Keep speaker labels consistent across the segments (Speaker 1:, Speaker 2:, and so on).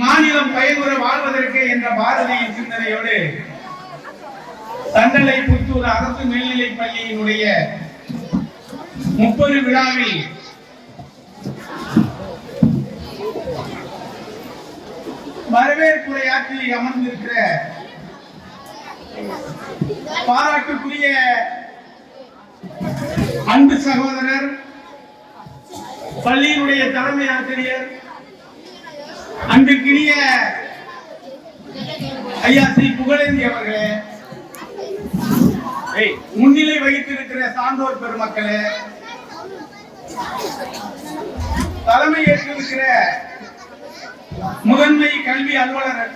Speaker 1: மாநிலம் பயனுற வாழ்வதற்கு என்ற பாரதியின் சிந்தனையோடு தண்டலை புத்தூர் அரசு மேல்நிலைப் பள்ளியினுடைய 30 விழாவில் வரவேற்புரையாற்றி அமர்ந்திருக்கிற பாராட்டுக்குரிய அன்பு சகோதரர், பள்ளியினுடைய தலைமை ஆசிரியர், அன்பிற்கினிய ஐயா ஸ்ரீ புகழேந்தி அவர்களே, முன்னிலை வகித்திருக்கிற சான்றோர் பெருமக்களே, தலைமை ஏற்றிருக்கிற முதன்மை கல்வி அலுவலர்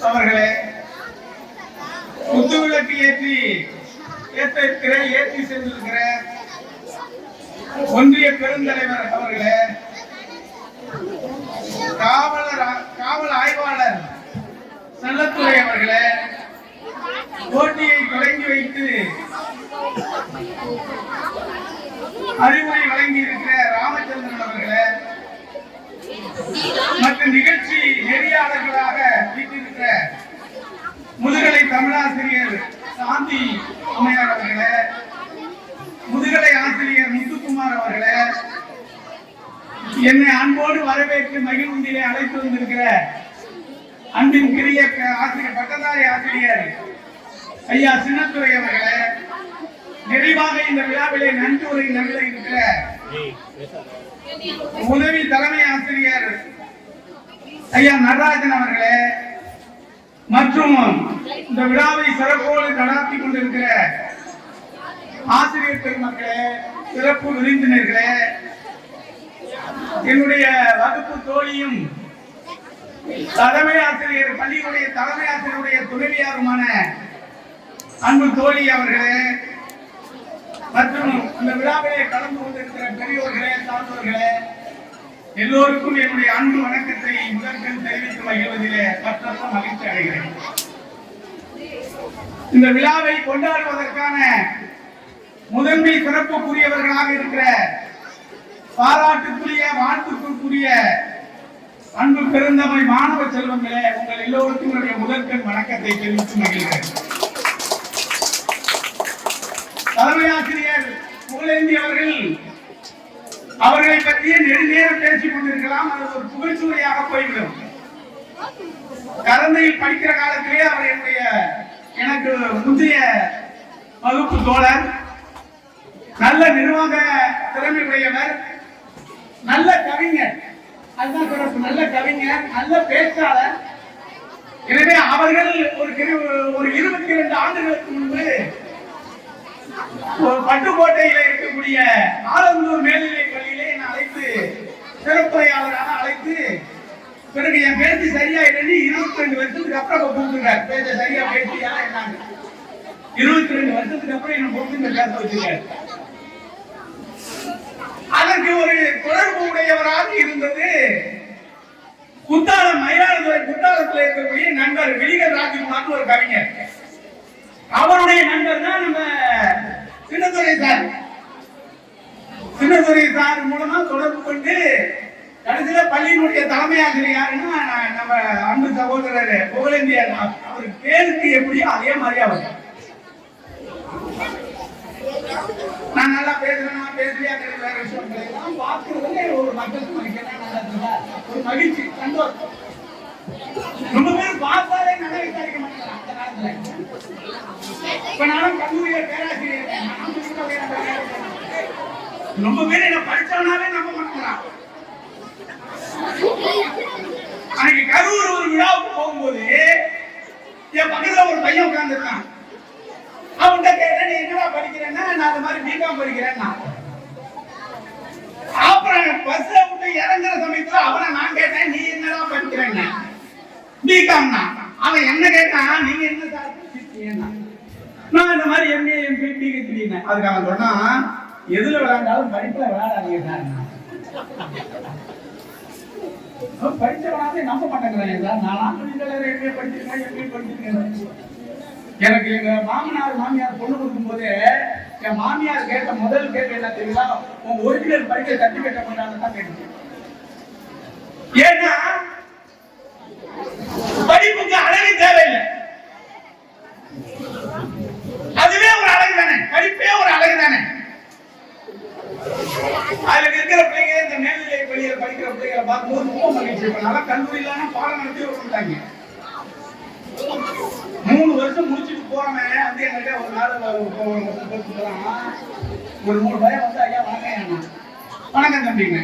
Speaker 1: அவர்களே, குத்துவிளக்கு ஏற்றி சென்றிருக்கிற ஒன்றிய பெருந்தலைவர் அவர்களே, காவல் ஆய்வாளர் செல்லத்துறை அவர்களே, போட்டியை தொடங்கி வைத்து அறிவுரை வழங்கி இருக்கிற ராமச்சந்திரன் அவர்களே, மற்றும் நிகழ்ச்சி நெறியாளர்களாக வீட்டிருக்கிற முதுகலை தமிழாசிரியர் சாந்தி அம்மையார் அவர்களே, முதுகலை ஆசிரியர் முத்துக்குமார் அவர்களே, என்னை அன்போடு வரவேற்று மகிழ்ச்சியிலே அழைத்து வந்திருக்கிற அன்பின் கிரிய ஆசிரியர் பட்டதாரி ஆசிரியர் ஐயா சின்னத்துறை அவர்களே, நிறைவாக இந்த விழாவிலே நன்றி உரை நல்க இருக்கிற உதவி தலைமை ஆசிரியர் ஐயா நடராஜன் அவர்களே, மற்றும் இந்த விழாவை சிறப்போடு நடாத்தி கொண்டிருக்கிற ஆசிரியர் பெருமக்களே, சிறப்பு விருந்தினர்களே, என்னுடைய வகுப்பு தோழியும் தலைமை ஆசிரியர், பள்ளியினுடைய தலைமை ஆசிரியருடைய துணைவியாருமான அன்பு தோழி அவர்களே, மற்றும் இந்த விழாவிலே கலந்து கொண்டிருக்கிற பெரியோர்களே, சான்றோர்களே, எல்லோருக்கும் என்னுடைய அன்பு வணக்கத்தை முதற்கண் தெரிவித்து மகிழ்வதிலே பற்றற்ற மகிழ்ச்சி அடைகிறேன். இந்த விழாவை கொண்டாடுவதற்கான முதன்மை சிறப்புக்குரியவர்களாக இருக்கிற பாராட்டுக்குரிய வாழ்த்துக்குரிய அன்பு பெருந்தமை மாணவ செல்வங்களே, உங்கள் எல்லோருக்கும் என்னுடைய முதற்கண் வணக்கத்தை தெரிவித்து மகிழ்கிறேன். தலைமை ஆசிரியர் புகழேந்தி அவர்களை பற்றிய நெடுநேரம் பேசிக் கொண்டிருக்கலாம். அது ஒரு புகழ்ச்சியாக போய்விடும். கரந்தையில் படிக்கிற காலத்திலே அவர் எனக்கு முந்தைய வகுப்பு தோழர், நல்ல நிர்வாக திறமை உடையவர், நல்ல கவிஞர், அதுதான் சிறப்பு, நல்ல கவிஞர், நல்ல பேச்சாளர். எனவே அவர்கள் ஒரு 22 ஆண்டுகளுக்கு முன்பு பட்டுக்கோட்டையில இருக்கக்கூடிய ஆலந்தூர் மேல்நிலைப் பள்ளியிலே என்னை அழைத்து சிறப்புரையாளராக அழைத்து, பிறகு என் பேச்சு சரியா இல்லைன்னு 22 வருஷத்துக்கு அப்புறம் கூப்பிட்டுருக்காரு. பேச்ச சரியா பேசியா என்னாங்க 22 வருஷத்துக்கு அப்புறம் என்ன கூப்பிட்டு பேச வச்சிருக்காரு. அதற்கு ஒரு தொடர்பு உடையவராக இருந்தது குத்தாலம், மயிலாடுதுறை குத்தாலத்தில் இருக்கக்கூடிய நண்பர் விழிகர் ராஜ்குமார் ஒரு கவிஞர். அவருடைய நண்பர் தான் நம்ம சின்னத்துறை சார். சின்னத்துறை சார் மூலமா தொடர்பு கொண்டு கடைசியில பள்ளியினுடைய தலைமை ஆசிரியர் யாருன்னா நம்ம அன்பு சகோதரர் புகழேந்தி. அவர் பேருக்கு எப்படியோ அதே மாதிரியா வரும். நான் நல்லா பேசுறேன்னா பேசுறியா வேற விஷயம் பார்க்கறதுல ஒரு மக்களுக்கு ஒரு மகிழ்ச்சி, சந்தோஷம். ரொம்ப பேர் பார்த்தாலே நல்லா விசாரிக்க மாட்டாங்க அந்த காலத்துல. இப்ப நானும் கல்லூரியில பேராசிரியர், ரொம்ப பேர் என்ன படிச்சவனாவே நம்ப மாட்டேங்கிறான். அன்னைக்கு கரூர் ஒரு விழாவுக்கு போகும்போது என் பக்கத்துல ஒரு பையன் உட்கார்ந்துருக்கான். அவன்கிட்ட கேட்டேன், நீ என்னடா படிக்கிறேன்னா, நான் அந்த மாதிரி பிகாம் படிக்கிறேன்னா. அப்புறம் பஸ்ல விட்டு இறங்குற சமயத்துல அவனை நான் கேட்டேன், நீ என்னடா படிக்கிறேன்னா பிகாம்னா. அவன் என்ன கேட்டான், நீங்க என்ன சார் படிச்சிருக்கீங்கன்னா. நான் இந்த மாதிரி எம்ஏ எம்பி பிஹெச்டி. அதுக்கு அவன் சொன்னா, எதுல விளையாண்டாலும் படிப்புல விளையாடாதீங்க சார். படிச்சவனாவே நம்ப மாட்டேங்கிறேன் சார். நான் எம்ஏ படிச்சிருக்கேன், எம்பி படிச்சிருக்கேன். எனக்கு எங்க மாமியார் பொண்ணு கொடுக்கும் போது என் மாமியார் கேட்ட முதல் கேள்வி என்ன தெரியுமா, உங்க ஒரிஜினல் படிக்க சர்டிபிகேட் கொண்டாந்து தான் கேட்டு. ஏன்னா படிப்புக்கு அழகு தேவையில்லை, அதுவே ஒரு அழகு தானே, படிப்பே ஒரு அழகு தானே. அதுல இருக்கிற பிள்ளைங்க இந்த மேல்நிலை பள்ளியில படிக்கிற பிள்ளைகளை பார்க்கும்போது ரொம்ப மகிழ்ச்சி. நல்லா கல்லூரியிலான பாடம் நடத்தி விட்டாங்க. 3 வருஷம் முடிச்சுட்டு போறவன் வந்து என்கிட்ட ஒரு நாள் ஒரு 3 பயம் வந்து ஐயா வணக்கம் வணக்கம் தம்பிங்க.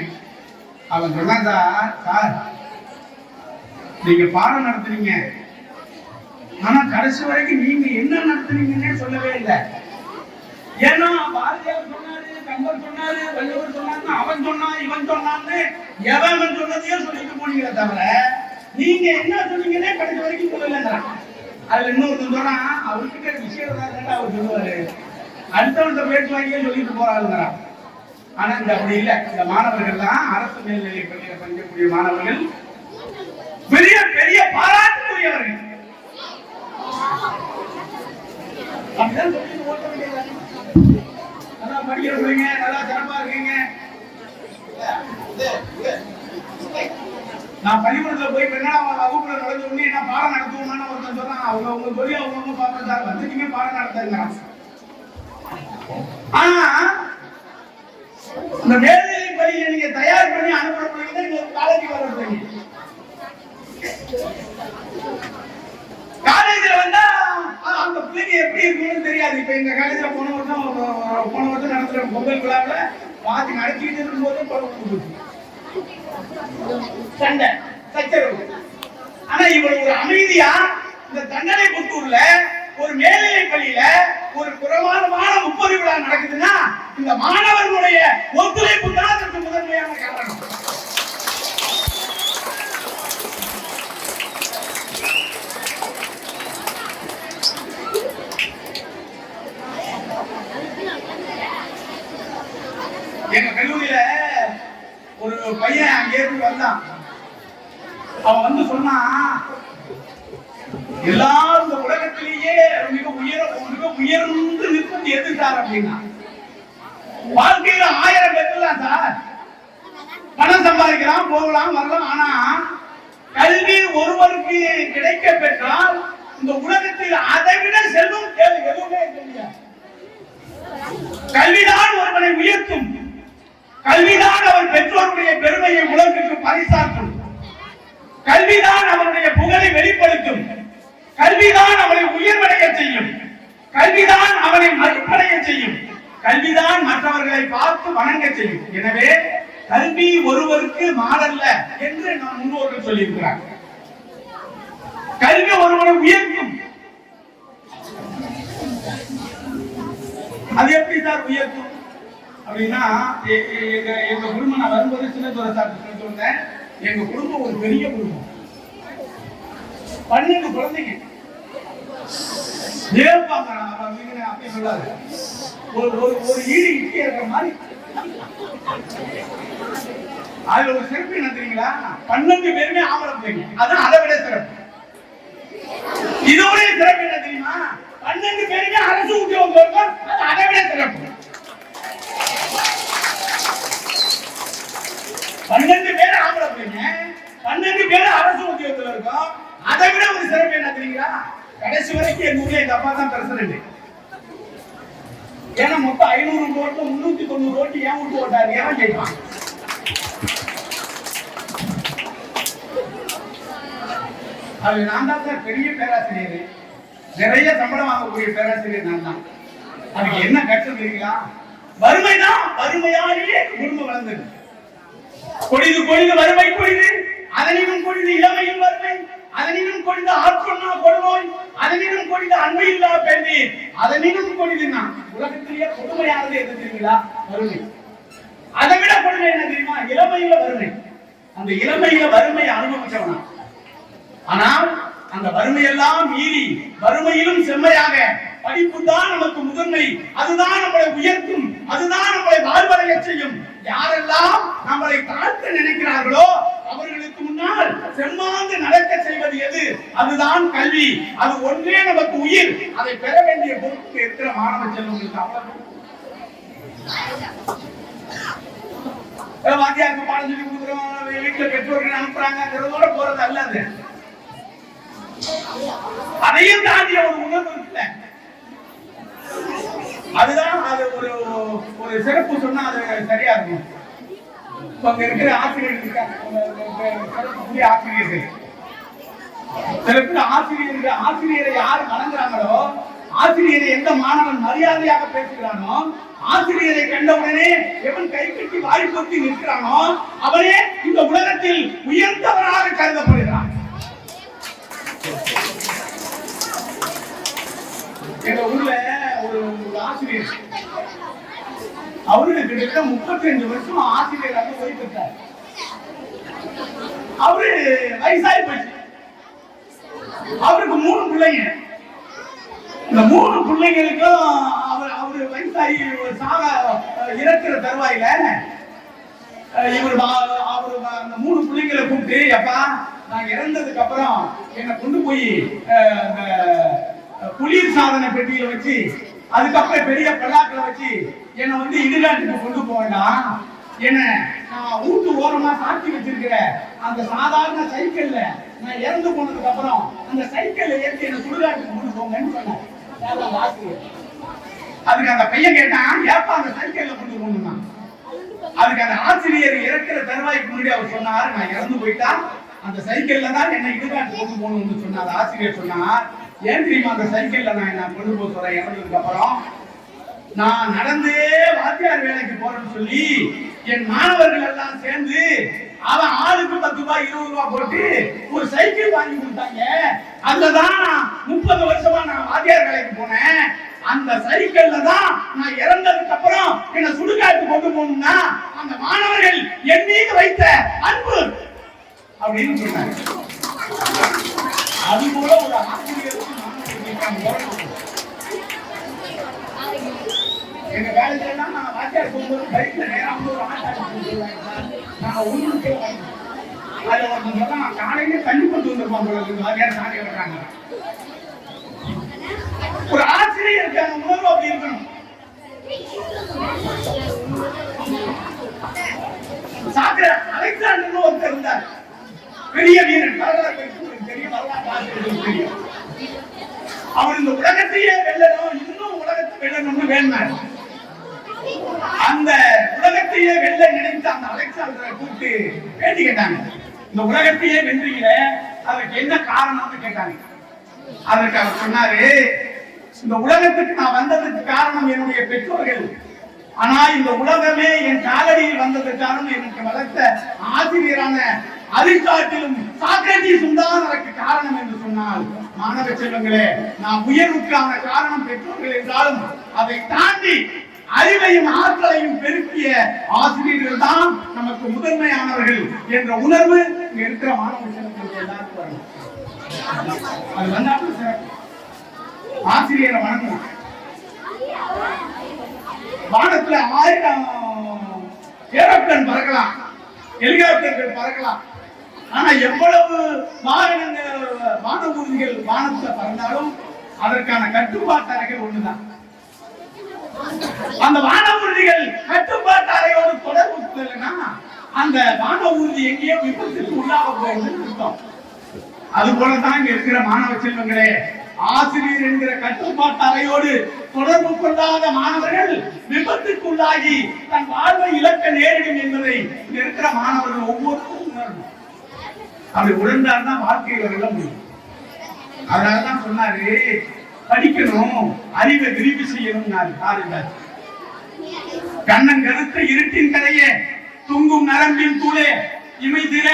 Speaker 1: அவன் சொன்னான், சார் நீங்க பாடம் நடத்துறீங்க, ஆனா கடைசி வரைக்கும் நீங்க என்ன நடத்துறீங்கன்னு சொல்லவே இல்லை. ஏன்னா பாரதியார் சொன்னாரு, கம்பர் சொன்னாரு, வள்ளுவர் சொன்னாரு, அவன் சொன்னான் இவன் சொன்னான்னு எவன் சொன்னதையும் சொல்லிட்டு போனீங்களே தவிர நீங்க என்ன சொன்னீங்கன்னே கடைசி வரைக்கும் சொல்லலைங்கிறான். அதுல இன்னொருத்தன் சொன்னா அவர்கிட்ட விஷயம் அவர் சொல்லுவாரு, அடுத்தவங்க பேச்சு வாங்கியே சொல்லிட்டு போறாருங்கிறான். ஆனா இந்த அப்படி இல்லை. இந்த மாணவர்கள் தான் அரசு மேல்நிலை பள்ளியில் படிக்கக்கூடிய மாணவர்கள் பெரிய பெரிய பாராட்டுக்குரியவர்கள். அப்படிதான் சொல்லிட்டு ஓட்ட வேண்டியது. நல்லா படிக்கிறீங்க, நல்லா சிறப்பா இருக்கீங்க. நான் பள்ளிக்கூடத்துல போய் வகுப்புல நுழைஞ்ச உடனே என்ன பாடம் நடத்துவோம்னு ஒருத்தன் சொல்றான். அவங்க சொல்லி அவங்க பாப்பேன் சார் வந்துட்டீங்க பாடம் நடத்துங்கிறான். ஆனா இந்த மேல்நிலை பள்ளியை நீங்க தயார் பண்ணி அனுப்புறீங்கன்னா நீங்க காலேஜ் வர்றீங்க. காலேஜ்ல வந்தா அந்த பிள்ளைங்க எப்படி இருக்குன்னு தெரியாது. இப்ப இந்த காலேஜ்ல போன வருஷம் நடத்துற பொங்கல் விழாவில பாதி நடத்திட்டு இருக்கும் போது சண்டை சச்சரவு. ஆனா இவ்வளவு ஒரு அமைதியா இந்த தண்டனை புத்தூர்ல ஒரு மேல்நிலை பள்ளியில ஒரு பிரமாதமான 30 விழா நடக்குதுன்னா இந்த மாணவர்களுடைய ஒத்துழைப்பு தான் அதற்கு முதன்மையான காரணம். எங்க கல்லூரியில ஒரு பையன் அங்கே இருந்து வந்தான். அவன் வந்து சொன்னா, எல்லாரும் இந்த உலகத்திலேயே மிக உயர்ந்து நிற்பது எது சார் அப்படின்னா, வாழ்க்கையில 1000 பெற்றலாம் சார், பணம் சம்பாதிக்கலாம் போகலாம் வரலாம். ஆனா கல்வி ஒருவருக்கு கிடைக்க பெற்றால் இந்த உலகத்தில் அதை விட செல்வம் எதுவுமே தெரியாது. கல்விதான் ஒருவனை உயர்த்தும், கல்விதான் அவன் பெற்றோருடைய பெருமையை உலகிற்கு பரிசாற்றும், கல்விதான் அவனுடைய புகழை வெளிப்படுத்தும், கல்விதான் அவனை உயர்வடைய செய்யும், கல்விதான் அவனை மதிப்படைய செய்யும், கல்விதான் மற்றவர்களை பார்த்து வணங்க செய்யும். எனவே கல்வி ஒருவருக்கு மாடல்ல என்று நம் முன்னோர்கள் சொல்லியிருக்கிறார். கல்வி ஒருவனை உயர்த்தும். அது எப்படி சார் உயர்த்தும் அப்படின்னா, எங்க குடும்பம் நான் வரும்போது சின்னதுரை சார் சொன்னேன், எங்க குடும்பம் ஒரு பெரிய குடும்பம், 12 குழந்தைங்க. அப்படி சொல்லாது, ஒரு ஈடு இட்லி இருக்கிற மாதிரி. அதுல ஒரு சிறப்பு என்ன தெரியுங்களா, 12 பேருமே ஆம்பளை பிள்ளைங்க. அதான் அதை விட சிறப்பு. இதோட சிறப்பு என்ன தெரியுமா, 12 பேருமே அரசு உத்தியோகம் இருக்கும். அது அதை விட சிறப்பு. 12 பேர் ஆம்பளை பிள்ளைங்க, 12 பேர் அரசு உத்தியோகத்துல இருக்கும். அதை விட ஒரு சிறப்பு என்ன தெரியுங்களா, கடைசி வரைக்கும் எங்க ஊர்ல எங்க அப்பா தான் பிரசிடண்ட். ஏன்னா மொத்தம் 500 ஓட்டு 390 ஓட்டு ஏன் விட்டு ஓட்டாரு ஏன் கேட்பான். அது நான் தான் சார் பெரிய பேராசிரியர், நிறைய சம்பளம் வாங்கக்கூடிய பேராசிரியர் நான் தான். அதுக்கு என்ன கஷ்டம் தெரியுங்களா, வறுமைதான். வறுமையாலேயே குடும்பம் வளர்ந்தது. கொடிது கொடிது வறுமை கொடிது, அதனினும் கொடிது இளமையில் வறுமை, அதனினும் கொடிது ஆற்றொன்னா கொடுநோய், அதனினும் கொடிது அன்பு இல்லா பெண்ணி, அதனினும் கொடிதுன்னா உலகத்திலேயே கொடுமையானது எது தெரியுங்களா, வறுமை. அதை விட கொடுமை என்ன தெரியுமா, இளமையில வறுமை. அந்த இளமையில வறுமை அனுபவிச்சவனா, ஆனால் அந்த வறுமையெல்லாம் மீறி வறுமையிலும் செம்மையாக படிப்பு தான் நமக்கு முதன்மை, அதுதான் நம்மளை உயர்த்தும், அதுதான் நம்மளை வாழ்வடைய செய்யும். யாரெல்லாம் நம்மளை தாழ்த்த நினைக்கிறார்களோ அவர்களுக்கு முன்னால் செம்மாந்து நடக்க செய்வது எது, அதுதான் கல்வி. அது ஒன்றே நமக்கு உயிர். அதை பெற வேண்டிய பொறுப்பு இருக்கிற மாணவ செல்வங்களுக்கு அவ்வளவு. வாத்தியாருக்கு பாடம் சொல்லி கொடுக்குறோம், வீட்டுல பெற்றோர்கள் அனுப்புறாங்கிறதோட போறது அல்ல. அது அதையும் தாண்டிய ஒரு உணர்வு இருக்குல்ல, அதுதான் அது ஒரு சிறப்பு சொன்னா அது சரியா இருக்கும். அங்க இருக்கிற ஆசிரியர்கள் ஆசிரியர்கள் சில பேர் ஆசிரியரை யார் வணங்குறாங்களோ, ஆசிரியரை எந்த மாணவன் மரியாதையாக பேசுகிறானோ, ஆசிரியரை கண்டவுடனே எவன் கை கட்டி வாய் கொத்தி நிற்கிறானோ அவனே இந்த உலகத்தில் உயர்ந்தவராக கருதப்படுகிறான். எங்க ஊர்ல ஒரு ஆசிரியர், அவரு கிட்டத்தட்ட 35 வருஷம் ஆசிரியராக ஓய்வு பெற்றார். அவரு வயசாகி போச்சு. அவருக்கு 3 பிள்ளைங்க. இந்த 3 பிள்ளைங்களுக்கும் அவரு வயசாகி இறக்குற தருவாயில இவர் அவரு அந்த 3 பிள்ளைங்களை கூப்பிட்டு, அப்பா நான் இறந்ததுக்கு அப்புறம் என்னை கொண்டு போய் குளிர் சாதன பெட்டியில வச்சு, அதுக்கப்புறம் பெரிய பல்லாக்களை வச்சு என்னை வந்து இடுகாட்டுக்கு கொண்டு போவேண்டாம், என்ன நான் வீட்டு ஓரமா சாத்தி வச்சிருக்கிற அந்த சாதாரண சைக்கிள்ல நான் இறந்து போனதுக்கு அப்புறம் அந்த சைக்கிள்ல ஏற்றி என்ன சுடுகாட்டுக்கு கொண்டு போங்கன்னு சொன்னேன். அதுக்கு அந்த பையன் கேட்டான், ஏப்பா அந்த சைக்கிள்ல கொண்டு போகணுமா? அதுக்கு அந்த ஆசிரியர் இறக்குற தருவாய்க்கு முன்னாடி அவர் சொன்னார், நான் இறந்து போயிட்டா அந்த சைக்கிள்ல தான் என்ன இடுகாட்டுக்கு கொண்டு போகணும்னு சொன்னார். ஆசிரியர் சொன்னார், ஏன் தெரியுமா அந்த சைக்கிள்ல நான் கொண்டு போக சொல்றேன், இறந்ததுக்கு அப்புறம் நான் நடந்தே வாத்தியார் வேலைக்கு போறேன்னு சொல்லி என் மாணவர்கள் எல்லாம் சேர்ந்து அவன் ஆளுக்கு 10 ரூபாய் 20 ரூபாய் போட்டு ஒரு சைக்கிள் வாங்கி கொடுத்தாங்க. அதுதான் 30 வருஷமா நான் வாத்தியார் வேலைக்கு போனேன். அந்த சைக்கிள்ல தான் நான் இறந்ததுக்கு அப்புறம் என்ன சுடுகாட்டு கொண்டு போகணும்னா அந்த மாணவர்கள் என் மீது வைத்த அன்பு அப்படின்னு சொன்னாங்க. அது போல ஒரு ஆசிரியருக்கு எங்க வேலையில எல்லாம் நான் வாத்தியார் போகும்போது பைக்ல நேரம் ஒரு ஆட்டாடி நான் ஊருக்கு அதுல ஒருத்தவங்க நான் காலையிலே தண்ணி கொண்டு வந்திருப்பான் போல இருக்கு. வாத்தியார் சாணி வர்றாங்க. ஒரு ஆசிரியருக்கான உணர்வு அப்படி இருக்கணும். சாக்கிர அலெக்சாண்டர்னு ஒருத்தர் இருந்தார், பெரிய வீரன், பெரிய வரலாற்று தெரியும். அவர் இந்த உலகத்தையே வெல்லணும், இன்னும் உலகத்தை வெல்லணும்னு வேண்டார். அந்த உலகத்தையே வெல்ல நினைத்த அந்த அலெக்சாண்டரை கூப்பிட்டு பேட்டி கேட்டாங்க, இந்த உலகத்தையே வென்றீங்க, அதற்கு என்ன காரணம்னு கேட்டாங்க. அதற்கு அவர் சொன்னாரு, இந்த உலகத்துக்கு நான் வந்ததுக்கு காரணம் என்னுடைய பெற்றோர்கள், ஆனா இந்த உலகமே என் காலடியில் வந்ததுக்கு காரணம் எனக்கு வளர்த்த ஆசிரியரான அரிஸ்டாட்டிலும் சாக்ரடீஸும் தான் அதற்கு காரணம் என்று சொன்னால், மாணவ செல்வங்களே, நாம் உயர்வுக்கான காரணம் பெற்றோர்கள் என்றாலும் அதை தாண்டி அறிவையும் ஆற்றலையும் பெருக்கிய ஆசிரியர்கள் தான் நமக்கு முதன்மையானவர்கள் என்ற உணர்வு இங்க இருக்கிற மாணவ செல்வங்களுக்கு எல்லாருக்கும் வரும். அது வந்தாலும் ஆசிரியரை வணங்கணும். வானத்துல 1000 ஏரோப்ளேன் பறக்கலாம், ஹெலிகாப்டர்கள் பறக்கலாம், ஆனா எவ்வளவு வான ஊர்திகள் வானத்துல பறந்தாலும் அதற்கான கட்டுப்பாட்டு அறைகள் ஒண்ணுதான். அந்த வான ஊர்திகள் கட்டுப்பாட்டு அறையோடு தொடர்பு கொள்ளலைன்னா அந்த வான ஊர்தி எங்கேயோ விபத்துக்கு உள்ளாக போகுதுன்னு அர்த்தம். அது போலதான் இங்க இருக்கிற மாணவ செல்வங்களே, ஆசிரியர் என்கிற கட்டுப்பாட்டு அறையோடு தொடர்பு கொள்ளாத மாணவர்கள் விபத்துக்குள்ளாகி தன் வாழ்வை இழக்க நேரிடும் என்பதை இங்க இருக்கிற மாணவர்கள் ஒவ்வொருவரும் உணரணும். அப்படி உணர்ந்தால்தான் வாழ்க்கையில வெல்ல முடியும். அதனாலதான் சொன்னாரு, படிக்கணும், அறிவை விரிவு செய்யணும். கண்ணன் கருத்த இருட்டின் கரையே துங்கும் நரம்பின் தூளே இமைதிர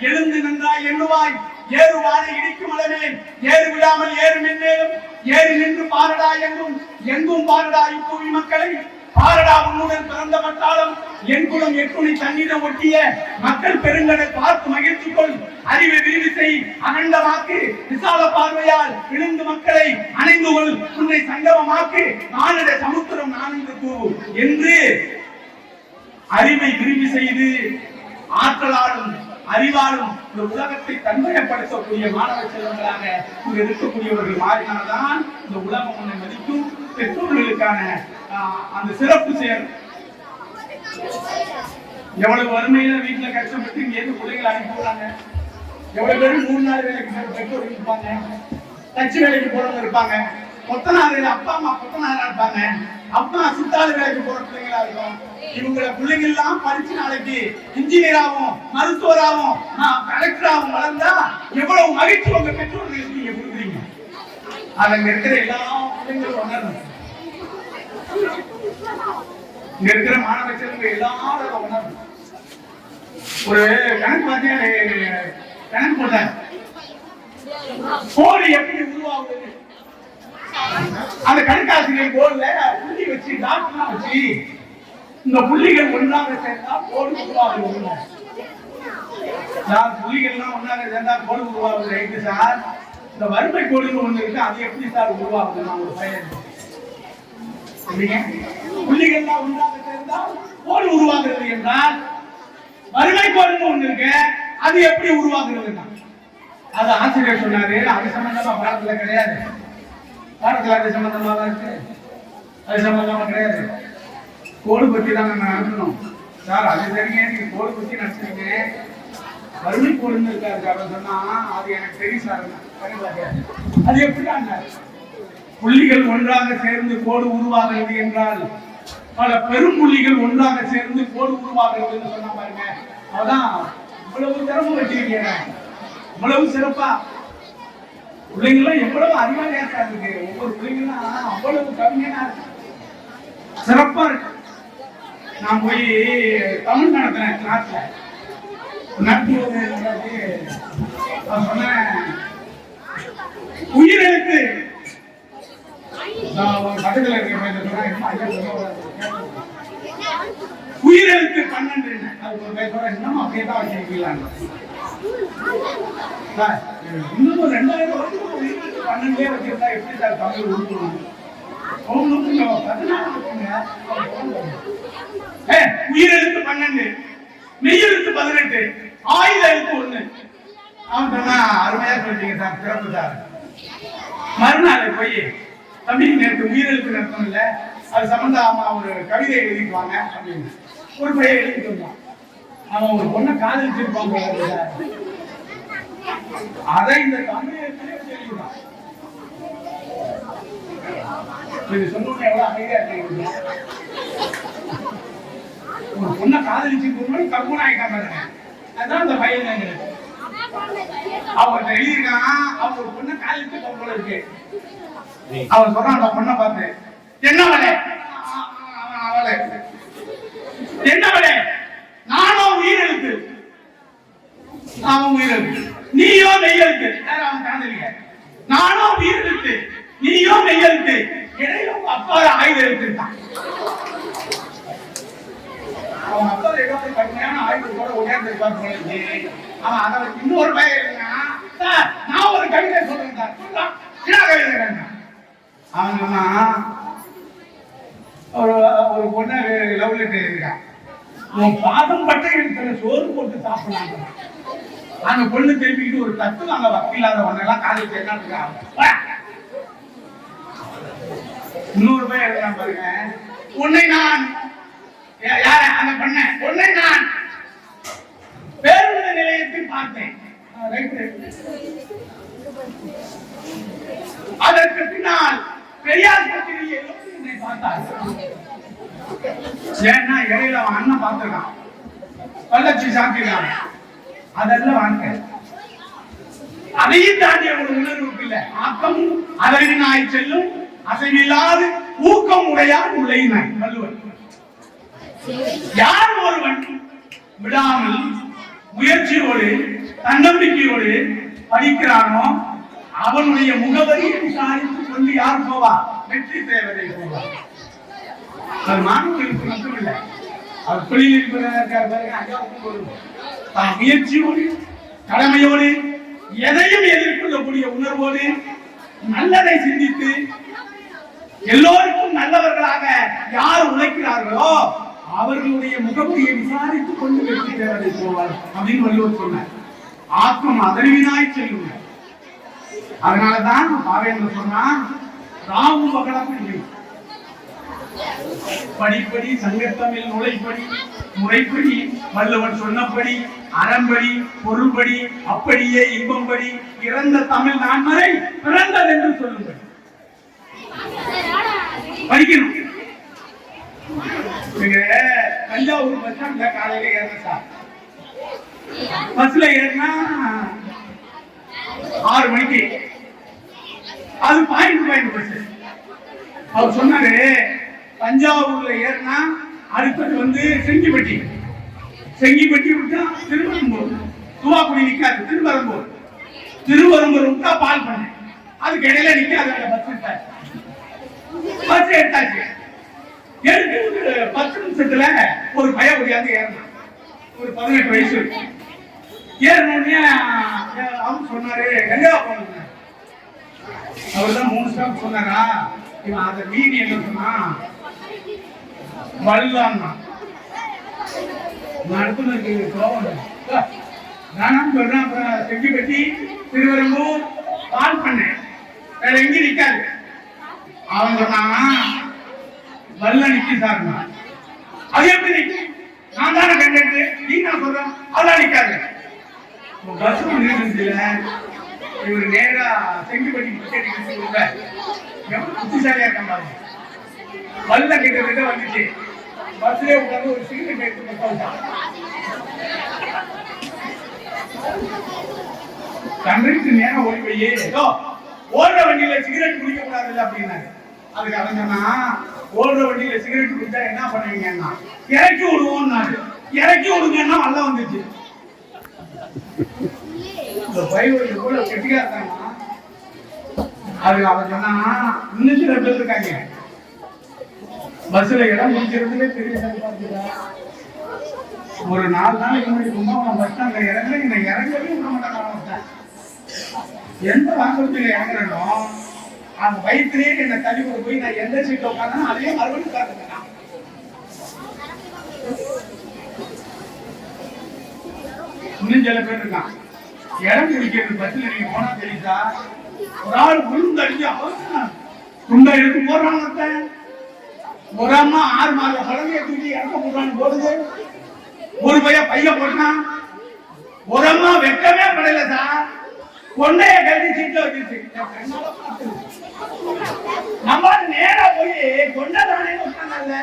Speaker 1: எழுந்து நின்றாய் எண்ணுவாய், ஏறுவானை இடிக்கும் அளவே ஏறு விடாமல் ஏறு மென்மேலும் ஏறி நின்று பாரடா எங்கும் எங்கும் பாரடா இப்புவி மக்களை பாரடா உன்னுடன் பிறந்த மட்டாளம் என் குலம் எட்டுணி தண்ணீரம் ஒட்டிய மக்கள் பெருங்கடல் பார்த்து மகிழ்ச்சி கொள், அறிவை விரிவு செய் அகண்டமாக்கு, விசால பார்வையால் விழுந்து மக்களை அணைந்து கொள், உன்னை சங்கமமாக்கு, நானிட சமுத்திரம் நான்கு கூறு என்று அறிவை விரிவு செய்து ஆற்றலாலும் அறிவாலும் இந்த உலகத்தை தன்மையப்படுத்தக்கூடிய மாணவ செல்வங்களாக இங்க இருக்கக்கூடியவர்கள் மாறினால்தான் இந்த உலகம் உன்னை மதிக்கும். பெற்றோர்களுக்கான அந்த சிறப்பு சேரும். எவ்வளவு வறுமையில வீட்டுல கஷ்டப்பட்டு இங்க இருந்து பிள்ளைங்களை அனுப்பி விடுறாங்க. எவ்வளவு பேரும் 3 நாள் வேலைக்கு பெற்றோர் இருப்பாங்க, தச்சு வேலைக்கு போறவங்க இருப்பாங்க, கொத்தனார் அப்பா அம்மா கொத்தனாரா இருப்பாங்க, அப்பா சித்தாள் வேலைக்கு போற பிள்ளைங்களா இருக்கும். இவங்கள பிள்ளைங்க எல்லாம் படிச்சு நாளைக்கு இன்ஜினியராகவும் மருத்துவராகவும் கலெக்டராகவும் வளர்ந்தா எவ்வளவு மகிழ்ச்சி உங்க பெற்றோர்களுக்கு நீங்க கொடுக்குறீங்க. அங்க இருக்கிற எல்லா பிள்ளைங்களும் உணரணும். இங்க இருக்கிற மாணவ செல்வங்க எல்லாரும் உணரணும். ஒரு கணக்கு போட்ட கோழி எப்படி உருவாகுது, அந்த கணக்காசிரியர் போர்டுல புள்ளி வச்சு டாக்டர் வச்சு இந்த புள்ளிகள் ஒன்றாக சேர்ந்தா கோடு உருவாகுது. புள்ளிகள்லாம் ஒன்றாக சேர்ந்தா கோடு உருவாகுது. ரைட்டு சார், இந்த வறுமை கோடுன்னு ஒண்ணு இருக்கு, அது எப்படி சார் உருவாகுது? நான் ஒரு பையன் புள்ளிகள்லாம் ஒன்றாக சேர்ந்தா கோடு உருவாகிறது என்றால் வறுமை கோடுன்னு ஒண்ணு இருக்கு, அது எப்படி உருவாகுறது? அது ஆசிரியர் சொன்னாரு. அது சம்பந்தமா பாடத்துல கிடையாது, பாடத்துல அது சம்பந்தமா தான் இருக்கு, அது சம்பந்தமா கிடையாது. கோடு பத்தி தான் நான் நடத்தணும் சார். அது சரிங்க, நீங்க கோடு பத்தி நடத்துறீங்க, வறுமை கோடுன்னு இருக்காரு அவர் சொன்னா அது எனக்கு தெரியும் சார். அது எப்படிதான் புள்ளிகள் ஒன்றாக சேர்ந்து கோடு உருவாகிறது என்றால் பல பெரும் புள்ளிகள் ஒன்றாக சேர்ந்து கோடு உருவாகிறது சொன்னா பாருங்க. அதான் இவ்வளவு திறமை வச்சிருக்கீங்க, இவ்வளவு சிறப்பா பிள்ளைங்களும் எவ்வளவு அறிவாளியா இருக்கு. ஒவ்வொரு பிள்ளைங்களும் அவ்வளவு கவிஞனா இருக்கு, சிறப்பா இருக்கு. நான் போய் தமிழ் நடத்தினேன் நாட்டுல. சொன்னேன் உயிரெழுத்து பக்கத்துல உயிரெழுத்து 12 இன்னும் அப்படியே தான் வச்சிருக்கீங்களா? இன்னும் 2000 வருஷம் உயிரெழுத்து 12 வச்சிருந்தா எப்படி சார் தமிழ் உருவாங்க? உயிரெழுத்து 12, மெய்யெழுத்து 18, ஆயுத எழுத்து 1. அவன் சொன்னா அருமையா சொல்லிட்டீங்க சார், சிறப்பு சார். மறுநாள் போய் தம்பி நேற்று உயிரெழுத்து நடத்தம் இல்ல, அது சம்பந்தமா ஒரு கவிதை எழுதிக்குவாங்க அப்படின்னு ஒரு பையன் எழுதிட்டு வந்தான். அவன் ஒரு பொண்ணை காதலிச்சிருப்பாங்க, அதை இந்த தமிழகத்திலே எழுதிட்டான். இது சொன்ன எவ்வளவு அமைதியா இருக்கு. ஒரு பொண்ணை காதலிச்சு கற்பனை ஆயிட்டான் பாருங்க. அதுதான் அந்த பையன் அவன் எழுதியிருக்கான். அவன் ஒரு பொண்ணை காதலிச்சு கற்பனை இருக்கு. அவன் சொல்றான் அந்த பொண்ணை பார்த்து, என்னவளே அவளே என்னவளே, நானும் உயிரெழுத்து, அவன் உயிரெழுத்து, நீயோ மெய்யெழுத்து. அவன் காதலிக்க, நானும் உயிரெழுத்து, நீயோ மெய்யெழுத்து, இடையில உங்க அப்பா ஆயுத எழுத்துட்டான். அவன் அப்பா ஏதாவது கடுமையான ஆயுதத்தோட உயர்ந்திருப்பார் போல. அவன் அதை இன்னொரு பையன் எழுதினான், நான் ஒரு கவிதை சொல்றேன் சார். என்ன கவிதை? அவன் சொன்னா ஒரு பொண்ணை லவ் லெட்டர் எழுதிருக்கான். உன் பாதம் பட்ட இடத்துல சோறு போட்டு சாப்பிடலாம். அந்த பொண்ணு திருப்பிக்கிட்டு ஒரு தத்து அங்க வக்கில்லாத ஒன்னெல்லாம் காலேஜ் என்ன. இன்னொரு பேர் எழுதுறான் பாருங்க, உன்னை நான் யார அந்த பொண்ண உன்னை நான் பேருந்து நிலையத்தில் பார்த்தேன். அதற்கு பின்னால் பெரியார் பத்திரிகையில் என்னை பார்த்தார். ஏன்னா இடையில அவன் அண்ணன் பார்த்திருக்கான், பல்லச்சி சாப்பிட்டான். அதெல்லாம் வாழ்க்கை. அதையும் தாண்டி ஒரு உணர்வுக்கு இல்ல. ஆக்கம் அதறினாய் செல்லும் அசைவில்லாது ஊக்கம் உடையார் உழையினாய் வள்ளுவர். யார் ஒருவன் விடாமல் முயற்சியோடு தன்னம்பிக்கையோடு படிக்கிறானோ அவனுடைய முகவரியை விசாரித்துக் கொண்டு யார் போவா? வெற்றி தேவதை போவா. அது மாணவர்களுக்கு மட்டும் இல்லை, அவர் தொழில் இருப்பதற்காக முயற்சியோடு கடமையோடு எதையும் எதிர்கொள்ளக்கூடிய உணர்வோடு நல்லதை சிந்தித்து எல்லோருக்கும் நல்லவர்களாக யார் உழைக்கிறார்களோ அவர்களுடைய முகவரியை விசாரித்துக் கொண்டு வெற்றி தேவதை போவார் அப்படின்னு வள்ளுவர் சொன்னார். ஆத்மம் அதறிவினாய் செல்லும். அதனாலதான் பாவேந்திர சொன்னா ராவும் பகலும் படிப்படி சங்கத்தமிழ் நுழைப்படி முறைப்படி வள்ளுவன் சொன்னபடி அறம்படி பொருள்படி அப்படியே இன்பம்படி இறந்த தமிழ் நான்மறை பிறந்தது என்று சொல்லுங்கள். படிக்கணும். தஞ்சாவூர் பஸ் ஸ்டாண்ட்ல காலையில ஏறின சார், பஸ்ல ஏறினா 6 மணிக்கு, அது பாயிண்ட் பஸ். அவர் சொன்னாரு தஞ்சாவூர்ல ஏறினா அடுத்தது வந்து செங்கிப்பட்டி விட்டா திருவரம்பூர், துவாக்குடி நிக்காது, திருவரம்பூர் விட்டா பால் பண்ண, அதுக்கு இடையில நிக்காது பஸ் எடுத்தாச்சு. எடுத்து ஒரு 10 நிமிஷத்துல ஒரு பய முடியாது ஏறினான். ஒரு 18 வயசு ஏறினோடனே அவன் சொன்னாரு எங்க போன, அவர் தான் 3 ஸ்டாப் சொன்னாரா, இவன் அதை மீறி என்ன சொன்னா வல்லான்னா அடுத்தது கோவம் நானும் சொல்றேன். அப்புறம் செங்கிப்பட்டி திருவரம்பூர் பால் பண்ணேன், வேற எங்கேயும் நிக்காது. அவன் சொன்னான் வல்ல நிக்க சார், அது எப்படி நிக்க, நான் தானே கண்டக்டர், நீ நான் சொல்றேன் அதான் நிக்காது. பஸ் நிறுத்தில இவர் நேரா செங்கிப்பட்டி புத்திசாலியா இருக்காங்க. வல்ல கிட்ட வந்துச்சு, பஸ்ல உட்கார்ந்து ஒரு சிகரெட் எடுத்து கண்டக்டர் நேரம் ஓடி போய் ஓடுற வண்டியில சிகரெட் குடிக்க கூடாது அப்படின்னாரு. அதுக்கு அவன் சொன்னா ஓடுற வண்டியில சிகரெட் குடிச்சா என்ன பண்ணுவீங்கன்னா இறக்கி விடுவோம்னாரு. இறக்கி விடுங்கன்னா வல்ல வந்துச்சு. இந்த பைவடி கூட கெட்டியா இருக்காங்க. அதுக்கு அவன் சொன்னா இன்னும் சில பேர் இருக்காங்க பஸ்ல இடம் முடிக்கிறதுலே பெரிய பார்த்துக்கா. ஒரு 4 நாளைக்கு முன்னாடி கும்பகோணம் பஸ் ஸ்டாண்ட்ல இறங்கல, என்னை இறங்கவே விட மாட்டாங்க. எந்த வாகனத்துல இறங்குறனோ அந்த வயிற்றுலேயே என்னை தள்ளி கொண்டு போய் நான் எந்த சீட்ல உட்கார்ந்தா அதையே மறுபடியும் உட்கார்ந்துட்டேன். இன்னும் சில பேர் இருக்கான் இடம் குடிக்கிறது பஸ்ல நீங்க போனா தெரியுதா, ஒரு ஆள் விழுந்து அடிச்சு துண்டை எடுத்து போடுறாங்க. ஒரு அம்மா 6 மாத குழந்தைய தூக்கி இறக்க போடுறான்னு போடுது. ஒரு பைய போட்டான். ஒரு அம்மா வெட்டவே படல சார், கொண்டைய கட்டி சீட்ல வச்சிருச்சு. நம்ம நேரா போய் கொண்டதானே உட்கார்ந்தால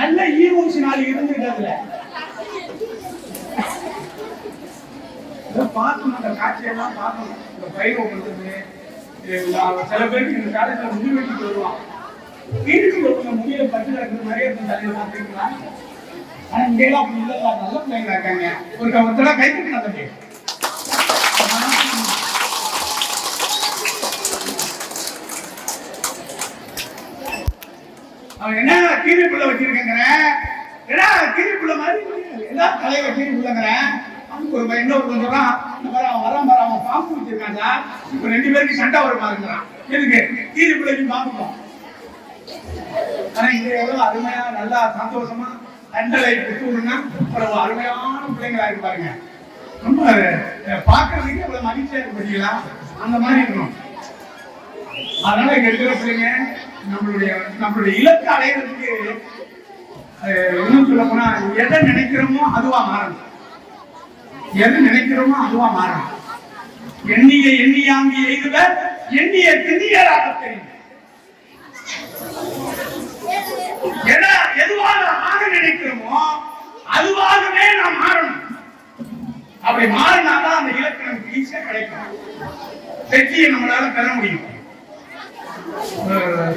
Speaker 1: நல்ல ஈரூசி நாள் இருந்துட்டதுல பார்க்கணும். அந்த காட்சியெல்லாம் பார்க்கணும். இந்த பயிர் கொடுத்தது சில பேருக்கு இந்த காலத்துல முடி வெட்டிட்டு வருவான். வீட்டுக்கு ஒருத்தங்க முடியல பட்டு இருக்கிற நிறைய தலைவர் பார்த்தீங்களா? ஆனா இங்கெல்லாம் அப்படி இல்லை, நல்ல பிள்ளைங்களா இருக்காங்க. ஒருத்தர கை தட்டணும் தம்பி. அவன் என்ன கீரிப்புள்ள வச்சிருக்கேங்கிற, ஏன்னா கீரிப்புள்ள மாதிரி எல்லா தலைவ கீரிப்புள்ளங்கிற. அவனுக்கு ஒரு இன்னொரு சொல்றான், அவன் வரான் அவன் பாம்பு வச்சிருக்கான் சார். இப்ப 2 பேருக்கு சண்டை வருமா இருக்கிறான். எதுக்கு கீரிப்புள்ளைக்கும் பாம்புக்கும். ஆனா இங்க எவ்வளவு அருமையா நல்லா சந்தோஷமா தண்டலை பெற்றுனா அவ்வளவு அருமையான பிள்ளைங்களா இருப்பாருங்க. ரொம்ப பாக்குறதுக்கு அவ்வளவு மகிழ்ச்சியா இருக்கு பார்த்தீங்களா, அந்த மாதிரி இருக்கணும். அதனால இங்க இருக்கிற பிள்ளைங்க நம்மளுடைய இலக்கு அடைகிறதுக்கு இன்னும் சொல்ல போனா எதை நினைக்கிறோமோ அதுவா மாறணும். எது நினைக்கிறோமோ அதுவா மாறணும். எண்ணியாங்கி எய்துவ எண்ணிய திணியராக தெரியும். எதுவாக ஆக நினைக்கிறோமோ அதுவாகவே நாம் மாறணும். அப்படி மாறினாதான் அந்த இலக்கு நமக்கு ஈஸியா கிடைக்கும், வெற்றியை நம்மளால பெற முடியும்.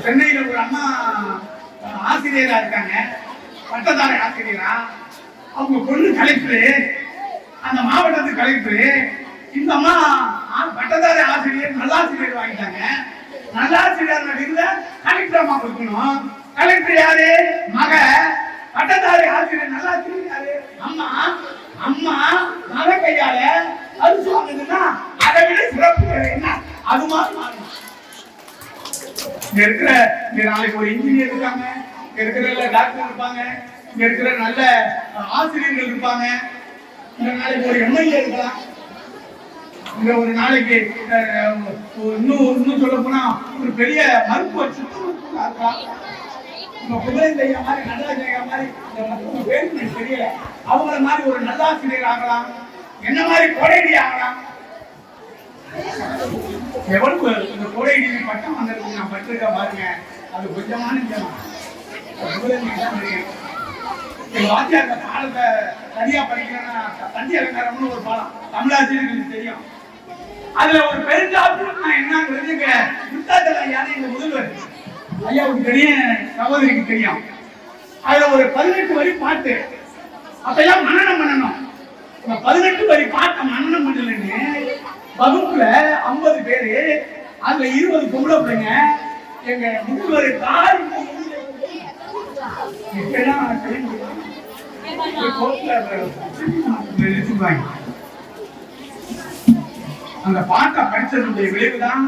Speaker 1: சென்னையில ஒரு அம்மா ஆசிரியரா இருக்காங்க, பட்டதாரி ஆசிரியரா. அவங்க பொண்ணு கலெக்டரு, அந்த மாவட்டத்துக்கு கலெக்டரு. இந்த அம்மா பட்டதாரி ஆசிரியர் நல்லாசிரியர் வாங்கிட்டாங்க. நல்லாசிரியர் இருந்த கலெக்டர் அம்மா கொடுக்கணும். கலெக்டர் யாரு? மக. பட்டதாரி ஆசிரியர் நல்லாசிரியர் யாரு? அம்மா. அம்மா மக கையால அரிசி வாங்குதுன்னா அதை விட சிறப்பு என்ன? அது மாதிரி மாறணும். இங்க இருக்கிற நாளைக்கு ஒரு இன்ஜினியர் இருக்காங்க, இங்க இருக்கிற டாக்டர் இருப்பாங்க, இங்க இருக்கிற நல்ல ஆசிரியர்கள் இருப்பாங்க. இந்த நாளைக்கு ஒரு எம்எல்ஏ இருக்கலாம். இங்க ஒரு நாளைக்கு இன்னும் சொல்ல போனா ஒரு பெரிய மருத்துவ இருக்கலாம். புகழேந்தையா மாதிரி நடராஜையா மாதிரி பேருக்கு எனக்கு தெரியல. அவங்கள மாதிரி ஒரு நல்லாசிரியர் ஆகலாம், என்ன மாதிரி கோடைடி ஆகலாம். எவ்வளவு இந்த கோடைடி பட்டம் வந்திருக்கு நான் பட்டிருக்க பாருங்க. அது கொஞ்சமான புகழேந்தைக்கு தான் தெரியும். எங்க வாத்தியார் பாடத்தை சரியா படிக்கிறேன்னா தந்தி அலங்காரம்னு ஒரு பாடம் தமிழாசிரியர்களுக்கு தெரியும். அதுல ஒரு பெருஞ்சாப்பினா என்னங்கிறது எங்க முத்தாத்தல் ஐயாரு எங்க முதல்வர் ஐயாவுக்கு தெரியும், சகோதரிக்கு தெரியும். அதுல ஒரு 18 வரி பாட்டு அப்பெல்லாம் மனனம் பண்ணணும். 18 வரி பாட்டை மனனம் பண்ணலன்னு வகுப்புல 50 பேரு, அதுல 20 பொம்பளை பிள்ளைங்க. எங்க முதல்வர் கால் அந்த பாட்டை படிச்சதுடைய விளைவுதான்,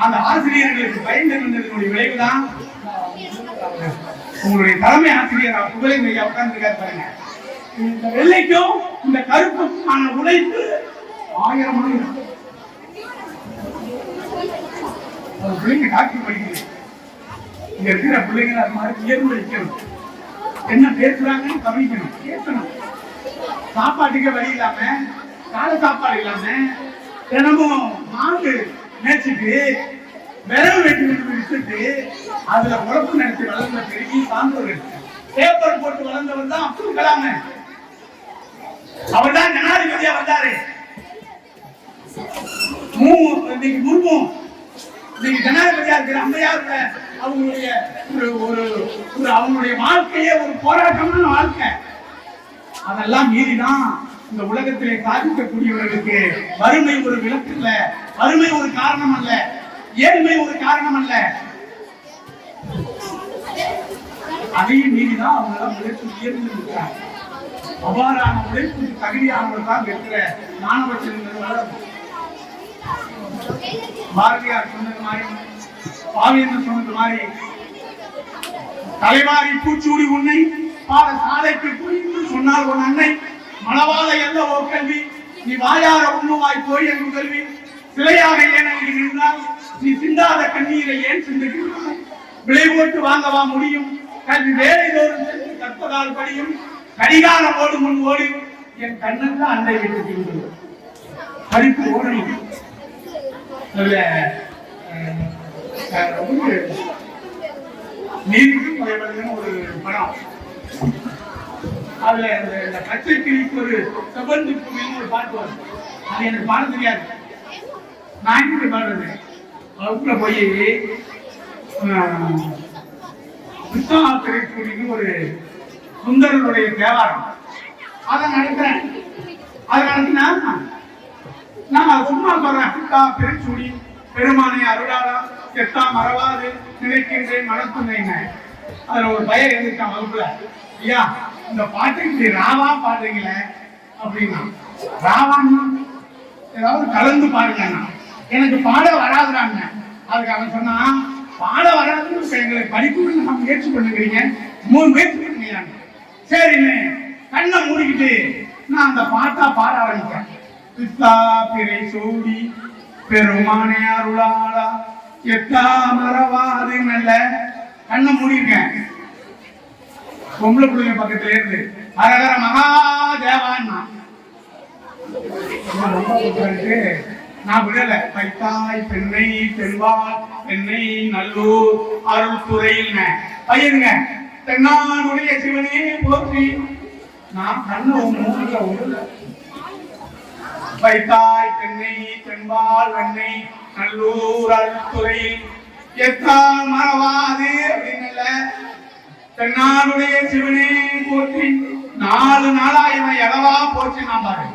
Speaker 1: அந்த ஆசிரியர்களுக்கு பயந்து நின்றதனுடைய விளைவுதான் உங்களுடைய தலைமை ஆசிரியர் புகழேந்தி ஐயா உட்கார்ந்துருக்காரு பாருங்க. இந்த வெள்ளைக்கும் இந்த கருப்புக்கான உழைப்பு 1000 மணி. பிள்ளைங்க டாக்டர் படிக்குது. இங்க இருக்கிற பிள்ளைங்க அது மாதிரி உயர்வு வைக்கணும், என்ன பேசுறாங்கன்னு கவனிக்கணும், கேட்கணும். சாப்பாட்டுக்கே வழி இல்லாம, காலை சாப்பாடு இல்லாம, தினமும் மாடு மேய்ச்சிட்டு விரவு வெட்டி விட்டுட்டு அதுல உழப்பு நடத்தி வளர்ந்த பெருகி சார்ந்தவர்கள். பேப்பர் போட்டு வளர்ந்தவர் தான் அப்துல் கலாம். அவர் தான் ஜனாதிபதியா வந்தாரு. இன்னைக்கு முர்மு இன்னைக்கு ஜனாதிபதியா இருக்கிற அம்மையாரோட அவங்களுடைய அவங்களுடைய வாழ்க்கையே ஒரு போராட்டமான வாழ்க்கை. அதெல்லாம் மீறிதான் இந்த உலகத்திலே சாதிக்கக்கூடியவர்களுக்கு வறுமை ஒரு விளக்கு இல்ல, வறுமை ஒரு காரணம் அல்ல, ஏழ்மை ஒரு காரணம் அல்ல. அதையும் மீறிதான் அவங்க எல்லாம் உழைப்பு உயர்ந்து இருக்கிறாங்க. அவ்வாறான உழைப்புக்கு தகுதியானவர்கள் தான் இருக்கிற மாணவ செல்வங்கள். பாரதியார் சொன்னது மாதிரி, பாவேந்தர் சொன்னது மாதிரி, தலைவாரி பூச்சூடி உன்னை பாட சாலைக்கு புரிந்து சொன்னால் உன் அன்னை மணவாளை அல்ல ஓ கல்வி, நீ வாயார உண்ணுவாய் போய் என்று கல்வி, சிலையாக ஏன் அங்கு நின்றால் நீ சிந்தாத கண்ணீரை ஏன் சிந்துகிறாய், விலை போட்டு வாங்கவா முடியும், கல்வி வேலை தோறும் சென்று கற்பதால் படியும், கடிகாரம் ஓடு முன் ஓடி என் கண்ணன் அண்டை விட்டு தீர்ந்தது படிப்பு ஓடணும். நீதிக்கு ஒரு படம், அதுல இந்த பச்சை கிளிக்கு ஒரு செவந்து ஒரு பாட்டு வரும். அது எனக்கு பாட தெரியாது, நான் எப்படி பாடுறது. வகுப்புல போய் ஒரு சுந்தரனுடைய தேவாரம் அதை நடத்துறேன். அதை நடத்தினா நான் சும்மா சொல்றேன், பித்தா பெருச்சூடி பெருமானை அருளாளா செத்தா மறவாது நினைக்கின்றேன் மனத்துணைங்க. அதுல ஒரு பையன் எழுதிருக்கான் வகுப்புல, ஐயா இந்த பாட்டுக்கு ராவா பாடுறீங்களே அப்படின்னா, ராவான்னு ஏதாவது கலந்து பாருங்க, எனக்கு பாட வராதுறாங்க. அதுக்கு அவன் சொன்னா, பாட வராதுன்னு எங்களுக்கு படிப்பு நம்ம முயற்சி பண்ணுறீங்க, முயற்சி பண்ணுங்க. சரின்னு கண்ணை மூடிக்கிட்டு நான் அந்த பாட்டா பாட ஆரம்பிச்சேன். பித்தா பிறை சூடி பெருமானே அருளாளா எத்தா மறவாது நல்ல கண்ணை மூடிருக்கேன். பொம்பளை பிள்ளைங்க பக்கத்துல இருந்து அரகர மகாதேவான்னா நான் விடல. பைத்தாய் பெண்ணை பெண்பால் பெண்ணை நல்லூர் அருள் துறையில் பையனுங்க தென்னாடுடைய சிவனே போற்றி. நான் கண்ணை மூடுல ஒரு பைத்தாய் பெண்ணை பெண்பால் வெண்ணை நல்லூர் அருள் துறையில் எத்தா மறவாது அப்படின்னு தென்னாடுடைய சிவனே போற்றி. 4 நாளா இவன் எடவா போச்சு. நான் பாரு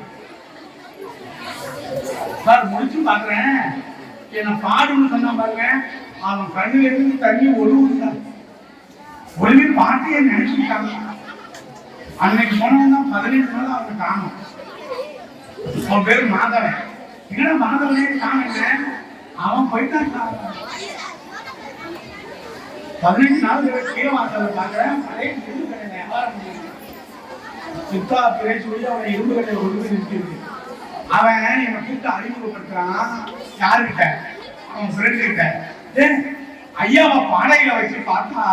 Speaker 1: சார் முடிச்சு பாக்குறேன், என்ன பாடுன்னு சொன்னா பாருங்க, அவன் கண்ணுல இருந்து தண்ணி ஒழுங்குதான் ஒழுங்கு பாட்டையே நினைச்சுட்டாங்க. அன்னைக்கு போனவன் 15 நாள் அவனை காணும். அவன் பேரு மாதவன். என்னடா மாதவனே காணுங்க, அவன் போயிட்டான். 15 நாள் கீழவாசல பாக்குறேன், சித்தா பிறை சொல்லி அவனை இரும்பு கட்டை ஒழுங்கு நிறுத்தி அவன் என்னை கூப்பிட்டு அறிமுகப்படுத்துறான். யாருக்கிட்ட? அவன் ஃப்ரெண்டு கிட்ட. ஐயாவை பாடையில வச்சு பார்த்தா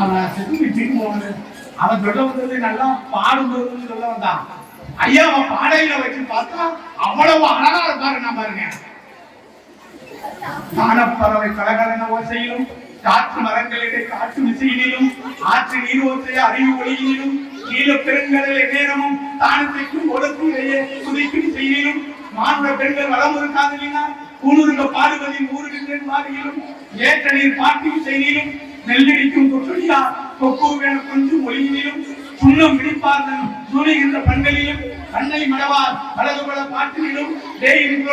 Speaker 1: அவன் திரும்ப அவன் சொல்ல வந்தது நல்லா பாடும்போதுன்னு சொல்ல வந்தான். ஐயா அவன் பாடையில வச்சு பார்த்தா அவ்வளவு அழகா இருப்பாரு. நான் பாருங்க, காணப்பறவை கலகலன ஓசையிலும் காற்று மரங்களிலே காற்று விசையிலும் ஆற்று நீர் ஓசைய அறிவு ஒளியிலும் நீல பெருங்கடலை நேரமும் தானத்தைக்கும் ஒழுக்கிலேயே குதிக்கும் செய்யிலும் மானுட பெண்கள் வளம் இருக்காதலினால் ஊனுருங்க பாடுவதில் ஊருகின்ற வாரியிலும் ஏற்ற நீர் பாட்டியும் செய்யிலும் நெல்லடிக்கும் கொற்றடியா கொக்குவேன கொஞ்சம் ஒளியிலும் சுண்ணம் பிடிப்பார்தன் சூரிகின்ற பண்களிலும் கண்ணை மடவார் வலதுபல பாட்டிலும் தேயிலும்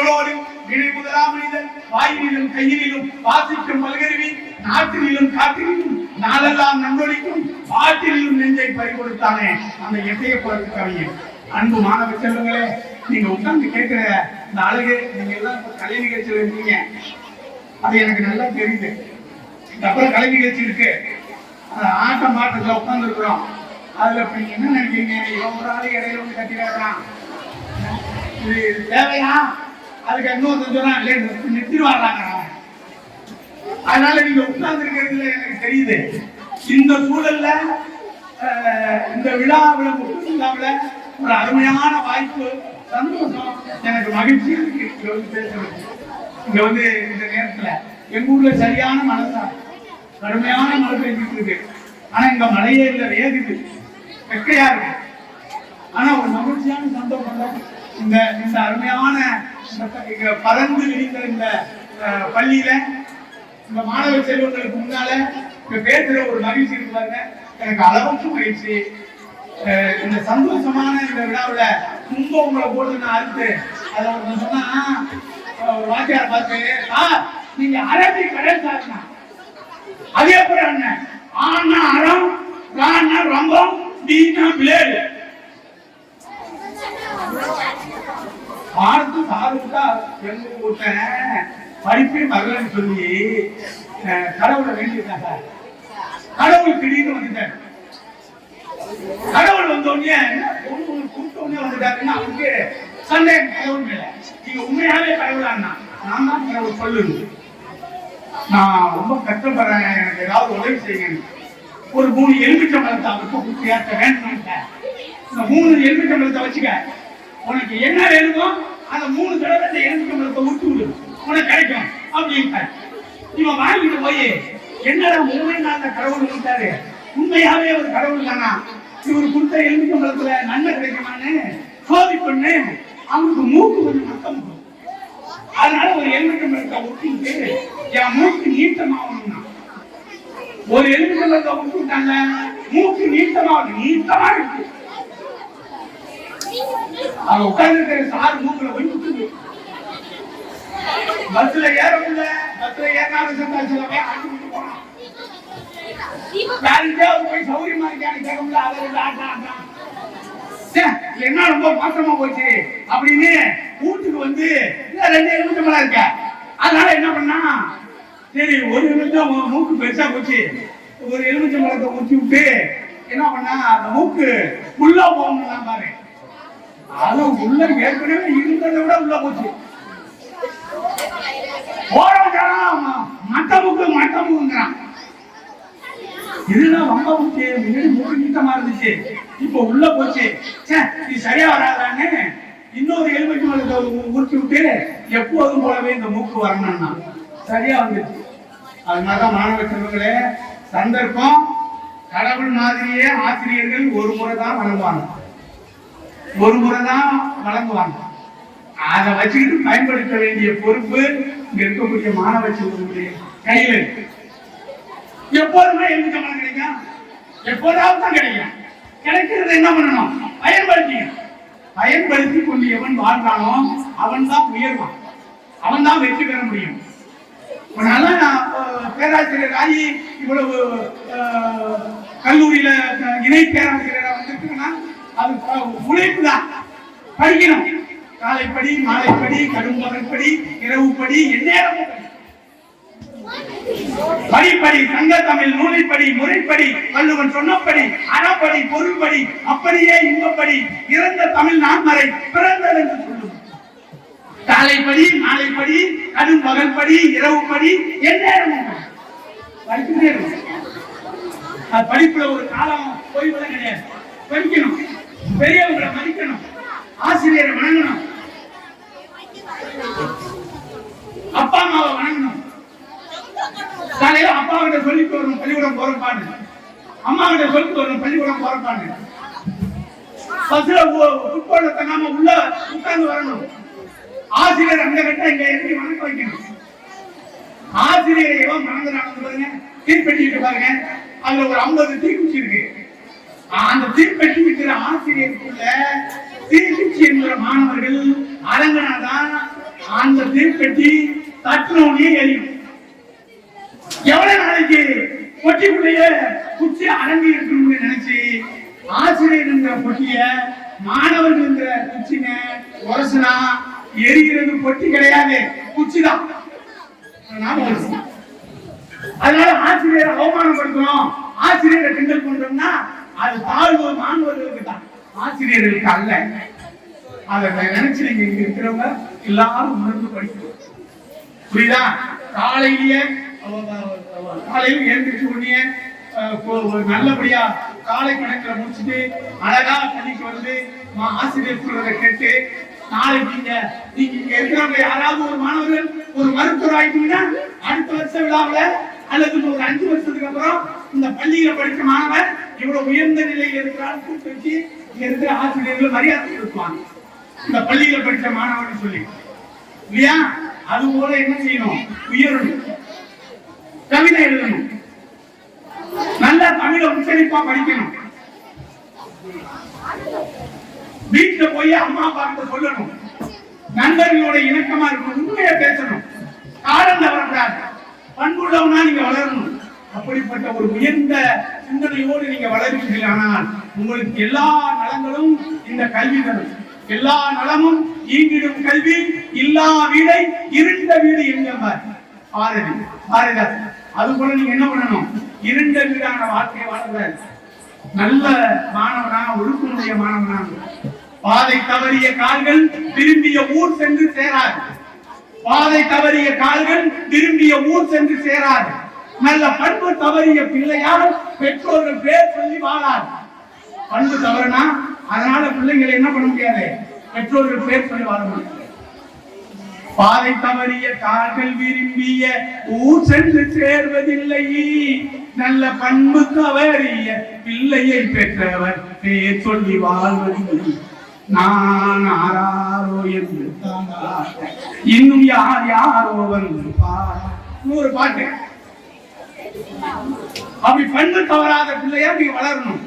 Speaker 1: இணை முதலாம் மனிதன் வாயிலும் கையிலும் வாசிக்கும் பல்கருவி நாட்டிலும் காட்டிலும் நாளெல்லாம் நன்றொழிக்கும் பாட்டிலும் நெஞ்சை பறிகொடுத்தானே அந்த எட்டைய புறத்து கவிஞர். அன்பு மாணவ செல்வங்களே, நீங்க உட்கார்ந்து கேட்கிற இந்த அழகு, நீங்க எல்லாம் கலை நிகழ்ச்சியில் இருக்கீங்க, அது எனக்கு நல்லா தெரியுது. அப்புறம் கலை நிகழ்ச்சி இருக்கு, ஆட்டம் பாட்டத்துல உட்கார்ந்து இருக்கிறோம். அதுல இப்ப நீங்க என்ன நினைக்கிறீங்க? ஒரு ஆள் இடையில வந்து கட்டிடாதான் இது தேவையா? அதுக்கு இன்னொரு சொல்றான் நிறுத்தி வர்றாங்க. அதனால நீங்க உட்கார்ந்து இருக்கிறதுல எனக்கு தெரியுது. இந்த சூழல்ல இந்த விழாவில முற்றுவிழாவில ஒரு அருமையான வாய்ப்பு, சந்தோஷம், எனக்கு மகிழ்ச்சியா இருக்கு பேசுறது. இங்க வந்து இந்த நேரத்துல எங்க ஊர்ல சரியான மழை தான், கடுமையான மழை பெய்ஞ்சிட்டு இருக்கு. ஆனா இங்க மழையே இல்லை, வேகுது, வெக்கையா இருக்கு. ஆனா ஒரு மகிழ்ச்சியான சந்தோஷம் தான். இந்த இந்த அருமையான பறந்து விரிந்த இந்த பள்ளியில இந்த மாணவ செல்வங்களுக்கு முன்னால பேசுற ஒரு மகிழ்ச்சி இருக்கு பாருங்க, எனக்கு அளவுக்கு மகிழ்ச்சி. இந்த சந்தோஷமான இந்த விழாவில் ரொம்ப உங்களை போட்டு நான் அறுத்து அதை ஒன்று சொன்னா வாத்தியார் பார்த்து, நீங்க அரபி கடல் சாருனா அதே போல அண்ணன் ஆனா அறம் ரான்னா ரம்பம் பீனா பிளேடு பார்த்து சாருட்டா எங்க கூட்டேன் படிப்பே மகளன்னு சொல்லி கடவுளை வேண்டியிருக்காங்க. கடவுள் திடீர்னு வந்துட்டார். கடவுள் வந்தோடனே கூப்பிட்டோடனே வந்துட்டாருன்னா அவருக்கு சந்தேகம் கடவுள் மேல. நீங்க உண்மையாவே கடவுளான்னா நான் தான் கடவுள் சொல்லுங்க, நான் ரொம்ப கஷ்டப்படுறேன், எனக்கு ஏதாவது உதவி செய்யுங்க. ஒரு 3 எலுமிச்சம்பழத்தை அவருக்கு ஏற்ற வேண்டாம். இந்த 3 எலுமிச்சம்பழத்தை வச்சுக்க, உனக்கு என்ன வேணுமோ அந்த 3 தடவை இந்த எலுமிச்சம்பழத்தை ஊற்றி விடு, உனக்கு கிடைக்கும் அப்படின்னு இவன் வாங்கிட்டு போய் என்னடா 3 நாள் கடவுள் வந்துட்டாரு, உண்மையாவே ஒரு கடவுள் தானா, இவர் கொடுத்த எலுமிச்சம்பழத்துல நன்மை கிடைக்குமான்னு சோதி பண்ணு. அவனுக்கு மூக்கு கொஞ்சம் மத்தம், அதனால ஒரு எலுமிச்சம்பழத்தை ஊற்றிட்டு என் மூக்கு நீட்டமாகணும்னா ஒரு எலுமிச்சம்பழத்தை ஊற்றி விட்டாங்க, மூக்கு நீட்டமா இருக்கு. அவன் உட்கார்ந்து இருக்கிற சார் மூக்குல போய் விட்டுது. பஸ்ல ஏற முடியல, பஸ்ல ஏறினாலும் சந்தாச்சலவே ஆட்டிட்டு போனான். யாருக்காவது போய் சௌரியமா இருக்கான்னு கேட்க முடியல, அதை ஆட்டா என்ன ரொம்ப மாற்றமா போச்சு அப்படின்னு வீட்டுக்கு வந்து 2 எலுமிச்சம்பழம் இருக்க. அதனால என்ன பண்ணா, சரி ஒரு நிமிஷம் மூக்கு பெருசா போச்சு, ஒரு எலுமிச்சம்பழத்தை ஊற்றி விட்டு என்ன பண்ணா அந்த மூக்கு உள்ள போகணும் பாரு, அது உள்ள ஏற்கனவே இருந்ததை விட உள்ள போச்சு. மட்டமுக்குங்கிறான், இதுதான் ரொம்ப போச்சு, முன்னாடி மூக்கு நீட்டமா இருந்துச்சு, இப்ப உள்ள போச்சு, இது சரியா வராதான்னு இன்னொரு எலுமிச்சம்பழத்தை ஊற்றி விட்டு எப்போதும் போலவே இந்த மூக்கு வரணும்னா சரியா வந்துச்சு. அதனாலதான் மாணவ செல்வங்களே, சந்தர்ப்பம் கடவுள் மாதிரியே ஆசிரியர்கள் ஒரு முறை தான் வழங்குவாங்க, ஒரு முறை தான் வழங்குவாங்க. அதை வச்சுக்கிட்டு பயன்படுத்த வேண்டிய பொறுப்பு இங்க இருக்கக்கூடிய மாணவ செல்வங்களுடைய கையில் இருக்கு. எப்போதுமே எலுமிச்சம்பழம் கிடைக்கும், எப்போதாவது தான் கிடைக்கும். கிடைக்கிறது என்ன பண்ணணும், பயன்படுத்தி கொண்டு எவன் வாழ்றானோ அவன் தான் உயர்வான், அவன் தான் வெற்றி பெற முடியும். பேராசிரியர் ஆகி இவ்வளவு கல்லூரியில இணை பேராசிரியரா வந்திருக்குன்னா அது உழைப்பு தான். படிக்கணும், காலைப்படி மாலைப்படி கடும் பகற்படி இரவுப்படி எந்நேரமும் படிப்படி, சங்க தமிழ் நூலிப்படி, முறைப்படி, வள்ளுவன் சொன்னபடி, அறப்படி, பொருள்படி, அப்படியே இன்பப்படி, இறந்த தமிழ் நான்மறை பிறந்தது என்று சொல்லும். காலைப்படி மாலைப்படி கடும் பகற்படி இரவுப்படி எந்நேரமும் படிச்சுட்டே இருக்கும். படிப்புல ஒரு காலம் ஓய்வுதான் கிடையாது. படிக்கணும், பெரியவங்களை மதிக்கணும், ஆசிரியரை வணங்கணும், அப்பா அம்மாவை வணங்கணும். காலையில அப்பா கிட்ட சொல்லிட்டு வரணும் பள்ளிக்கூடம் போறப்பான்னு, அம்மா கிட்ட சொல்லிட்டு வரணும் பள்ளிக்கூடம் போறப்பான்னு. பஸ்ல உட்பட தங்காம உள்ள உட்கார்ந்து வரணும். ஆசிரியர் அங்க கட்ட இங்க இறங்கி வணக்கம் வைக்கணும். ஆசிரியரை எவன் வணங்குறாங்க பாருங்க, தீர்ப்பெட்டிட்டு பாருங்க, அதுல ஒரு 50 தீக்குச்சி இருக்கு. அந்த தீர்ப்பெட்டி இருக்கிற ஆசிரியருக்குள்ள தீக்குச்சி என்கிற மாணவர்கள் அடங்கினாதான் அந்த தீர்ப்பெட்டி தட்டுனோடனே எரியும். எவ்வளவு நாளைக்கு பொட்டிக்குள்ளேயே குச்சி அடங்கி இருக்கணும்னு நினைச்சு ஆசிரியர் என்ற பொட்டிய மாணவர்கள் என்ற குச்சின உரசுனா எரிகிறது பொட்டி கிடையாது, குச்சிதான். அதனால ஆசிரியரை அவமானப்படுத்தணும், ஆசிரியரை கிண்டல் பண்றோம்னா அது தாழ்வு மாணவர்களுக்கு தான், ஆசிரியர்களுக்கு அல்ல. அதை நினைச்சு நீங்க இங்க இருக்கிறவங்க எல்லாரும் உணர்ந்து படிக்கணும். புரியுதா? காலையில எழுந்திரிச்சு உடனே நல்லபடியா காலை கணக்கில் முடிச்சுட்டு அழகா பள்ளிக்கு வந்து ஆசிரியர் சொல்றதை கேட்டு, நாளைக்கு நீங்க இங்க இருக்கிறவங்க யாராவது ஒரு மாணவர்கள் ஒரு மருத்துவர் ஆயிட்டீங்கன்னா அடுத்த வருஷ விழாவில அல்லது ஒரு 5 வருஷத்துக்கு அப்புறம் இந்த பள்ளியில படித்த மாணவர் இவ்வளவு உயர்ந்த நிலையில் இருக்கிறான்னு கூப்பிட்டு வச்சு இங்க இருக்கிற ஆசிரியர்கள் மரியாதை கொடுப்பாங்க, இந்த பள்ளியில படித்த மாணவர்னு சொல்லி, இல்லையா? அது போல என்ன செய்யணும்? உயரணும், கவிதை எழுதணும், நல்ல தமிழை உச்சரிப்பா படிக்கணும், வீட்டுல போய் அம்மா அப்பா கிட்ட சொல்லணும், நண்பர்களோட இணக்கமா இருக்கணும், உண்மையை பேசணும், காலம் தவறக்கூடாது, பண்புள்ளவனா நீங்க வளரணும். அப்படிப்பட்ட ஒரு உயர்ந்த சிந்தனையோடு நீங்க வளர்வீர்கள். ஆனால் உங்களுக்கு எல்லா நலங்களும் இந்த கல்வி தரும். எல்லா நலமும் ஈங்கிடும் கல்வி, இல்லா வீடை இருண்ட வீடு என்கிறார் பாரதிதாசன். அது போல நீங்க என்ன பண்ணணும்? இருண்ட வீடான வாழ்க்கையை வாழக்கூடாது. நல்ல மாணவனா, ஒழுக்கமுடைய மாணவனா, பாதை தவறிய கால்கள் விரும்பிய ஊர் சென்று சேராது. பாதை தவறிய கால்கள் விரும்பிய ஊர் சென்று சேராது. நல்ல பண்பு தவறிய பிள்ளையால் பெற்றோர்கள் பேர் சொல்லி வாழாது. பண்பு தவறுனா அதனால பிள்ளைங்களை என்ன பண்ண முடியாது, பெற்றோர்கள் பேர் சொல்லி வாழ முடியாது. பாதை தவறிய கால்கள் விரும்பிய ஊர் சென்று சேர்வதில்லை. நல்ல பண்பு தவறிய பிள்ளையை பெற்றவர் பேர் சொல்லி வாழ்வதில்லை. நான் ஆராரோ என்று இன்னும் யார் யாரோ வந்து ஒரு பாட்டு. அப்படி பண்பு தவறாத பிள்ளையா நீங்க வளரணும்.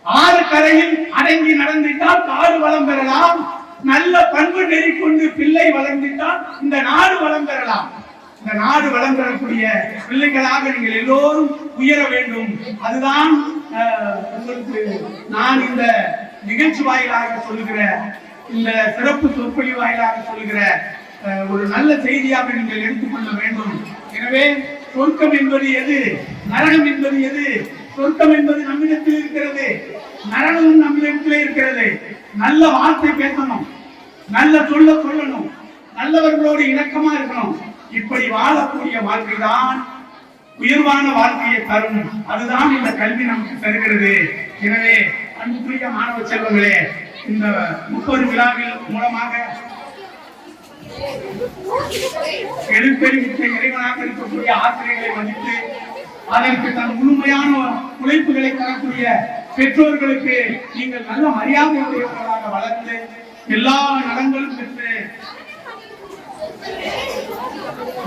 Speaker 1: ஆறு கரையில் அடங்கி நடந்துட்டால் காடு வளம் பெறலாம். நல்ல பண்பு நெறி கொண்டு பிள்ளை வளர்ந்துட்டால் இந்த நாடு வளம் பெறலாம். இந்த நாடு வளம் பெறக்கூடிய பிள்ளைகளாக நீங்கள் எல்லோரும் உயர வேண்டும். அதுதான் உங்களுக்கு நான் இந்த நிகழ்ச்சி வாயிலாக சொல்லுகிற, இந்த சிறப்பு சொற்பொழி வாயிலாக சொல்லுகிற ஒரு நல்ல செய்தியாக நீங்கள் எடுத்துக்கொள்ள வேண்டும். எனவே சொர்க்கம் என்பது எது, நரகம் என்பது எது? சொர்க்கம் என்பது நம்மிடத்தில் இருக்கிறது, நரகமும் நம்மிடத்திலே இருக்கிறது. நல்ல வார்த்தை பேசணும், நல்ல சொல்ல சொல்லணும், நல்லவர்களோடு இணக்கமா இருக்கணும். இப்படி வாழக்கூடிய வாழ்க்கை தான் உயர்வான வாழ்க்கையை தரும். அதுதான் இந்த கல்வி நமக்கு தருகிறது. எனவே அன்புக்குரிய மாணவ செல்வங்களே, இந்த 30 விழாவில் மூலமாக எழுப்பெருமிக்க இறைவனாக இருக்கக்கூடிய ஆசிரியர்களை மதித்து அதற்கு தன் முழுமையான உழைப்புகளை தரக்கூடிய பெற்றோர்களுக்கு நீங்கள் நல்ல மரியாதையுடையவர்களாக வளர்ந்து எல்லா நலங்களும் பெற்று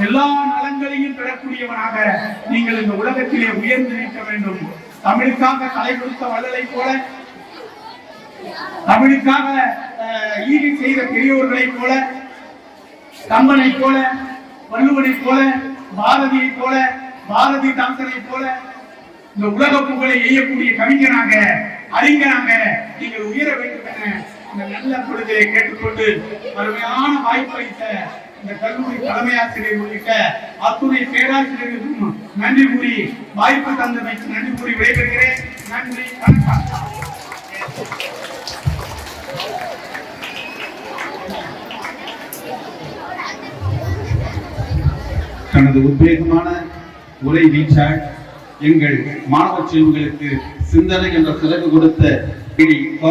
Speaker 1: எல்லா நலங்களையும் பெறக்கூடியவனாக நீங்கள் இந்த உலகத்திலே உயர்ந்து நிற்க வேண்டும். தமிழுக்காக தலை கொடுத்த வள்ளலை போல, தமிழுக்காக ஈடு செய்த பெரியோர்களை போல, கம்பனை போல, வள்ளுவனை போல, பாரதியை போல, பாரதிதாசனை போல இந்த உலக புகழை எய்யக்கூடிய கவிஞனாக, அறிஞனாக நீங்கள் உயர வேண்டும் என இந்த நல்ல பொழுதை கேட்டுக்கொண்டு அருமையான வாய்ப்பை இந்த கல்லூரி தலைமை ஆசிரியர் உள்ளிட்ட அத்துணை பேராசிரியர்களுக்கும் நன்றி கூறி, வாய்ப்பு தந்தமைக்கு நன்றி கூறி விடைபெறுகிறேன். நன்றி, வணக்கம்.
Speaker 2: தனது உத்வேகமான உரை வீச்சாள் எங்கள் மாணவ செல்வங்களுக்கு சிந்தனை என்ற சிறப்பு கொடுத்த